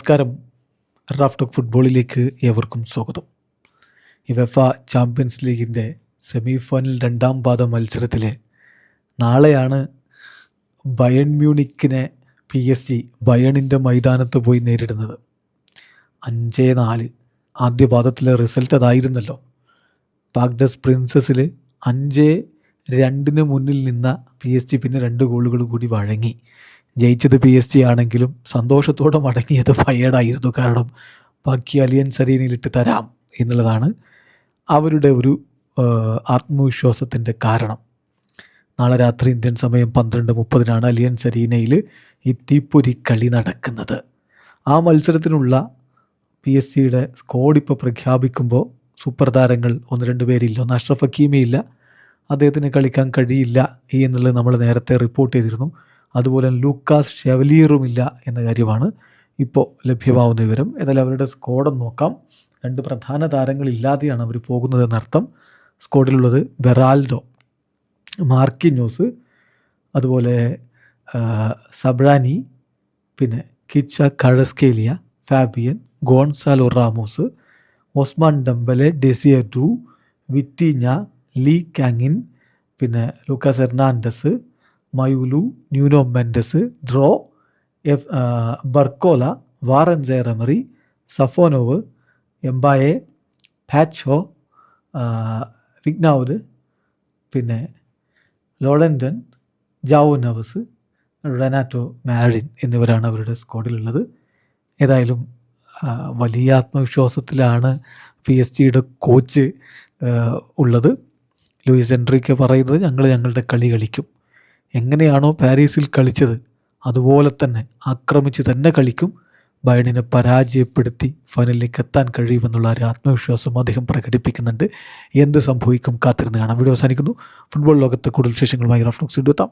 നമസ്കാരം. റാഫ്റ്റോക്ക് ഫുട്ബോളിലേക്ക് ഏവർക്കും സ്വാഗതം. യുവേഫ ചാമ്പ്യൻസ് ലീഗിൻ്റെ സെമി ഫൈനൽ രണ്ടാം പാദ മത്സരത്തിൽ നാളെയാണ് ബയൺ മ്യൂണിക്കിനെ PSG ബയണിൻ്റെ മൈതാനത്ത് പോയി നേരിടുന്നത്. 5-4 ആദ്യ പാദത്തിലെ റിസൾട്ട് അതായിരുന്നല്ലോ. പാക്ഡസ് പ്രിൻസസിൽ 5-2 മുന്നിൽ നിന്ന PSG പിന്നെ 2 ഗോളുകൾ കൂടി വഴങ്ങി. ജയിച്ചത് PSG ആണെങ്കിലും സന്തോഷത്തോടെ മടങ്ങിയത് ബയേണായിരുന്നു. കാരണം ബാക്കി അലിയൻസ് അരീനയിലിട്ട് തരാം എന്നുള്ളതാണ് അവരുടെ ഒരു ആത്മവിശ്വാസത്തിൻ്റെ കാരണം. നാളെ രാത്രി ഇന്ത്യൻ സമയം 12:30 അലിയൻസ് അരീനയിൽ ഈ തീപ്പൊരി കളി നടക്കുന്നത്. ആ മത്സരത്തിനുള്ള PSG സ്ക്വാഡ് ഇപ്പോൾ പ്രഖ്യാപിക്കുമ്പോൾ സൂപ്പർ താരങ്ങൾ 1-2 പേരില്ല. ഒന്ന് അഷ്റഫ് ഹക്കീമിയില്ല, അദ്ദേഹത്തിന് കളിക്കാൻ കഴിയില്ല എന്നുള്ളത് നമ്മൾ നേരത്തെ റിപ്പോർട്ട് ചെയ്തിരുന്നു. അതുപോലെ ലൂക്കാസ് ഷെവലിയറുമില്ല എന്ന കാര്യമാണ് ഇപ്പോൾ ലഭ്യമാവുന്ന വിവരം. ഏതായാലും അവരുടെ സ്ക്വാഡ് നോക്കാം. 2 പ്രധാന താരങ്ങളില്ലാതെയാണ് അവർ പോകുന്നതെന്നർത്ഥം. സ്ക്വാഡിലുള്ളത് ബെറാൽഡോ, മാർക്കിഞ്ഞോസ്, അതുപോലെ സബ്രാനി, പിന്നെ Kvicha Kvaratskhelia, Fabian, Goncalo Ramos, Ousmane Dembele, Desire Doue, Vitinha, Lee Kangin, പിന്നെ Lucas Hernandez, Mayulu, Nuno Mendes, Dro, Barcola, Warren Zaire Emery, Safonov, Mbaye, Pacho, Vignaud, പിന്നെ ലോളൻഡൻ, ജാവോ നവസ്, റെനാറ്റോ മാരിൻ എന്നിവരാണ് അവരുടെ സ്ക്വാഡിലുള്ളത്. ഏതായാലും വലിയ ആത്മവിശ്വാസത്തിലാണ് PSG കോച്ച് ഉള്ളത്. ലൂയിസ് എൻറിക്കെ പറയുന്നത് ഞങ്ങളുടെ കളി കളിക്കും, എങ്ങനെയാണോ പാരീസിൽ കളിച്ചത് അതുപോലെ തന്നെ ആക്രമിച്ച് തന്നെ കളിക്കും, ബയണിനെ പരാജയപ്പെടുത്തി ഫൈനലിലേക്ക് എത്താൻ കഴിയുമെന്നുള്ള ഒരു ആത്മവിശ്വാസം അദ്ദേഹം പ്രകടിപ്പിക്കുന്നുണ്ട്. എന്ത് സംഭവിക്കും കാത്തിരുന്ന് കാണാം. വീഡിയോ അവസാനിക്കുന്നു. ഫുട്ബോൾ ലോകത്തെ കൂടുതൽ വിശേഷങ്ങളുമായി റാഫ്റ്റോക്സ് എത്താം.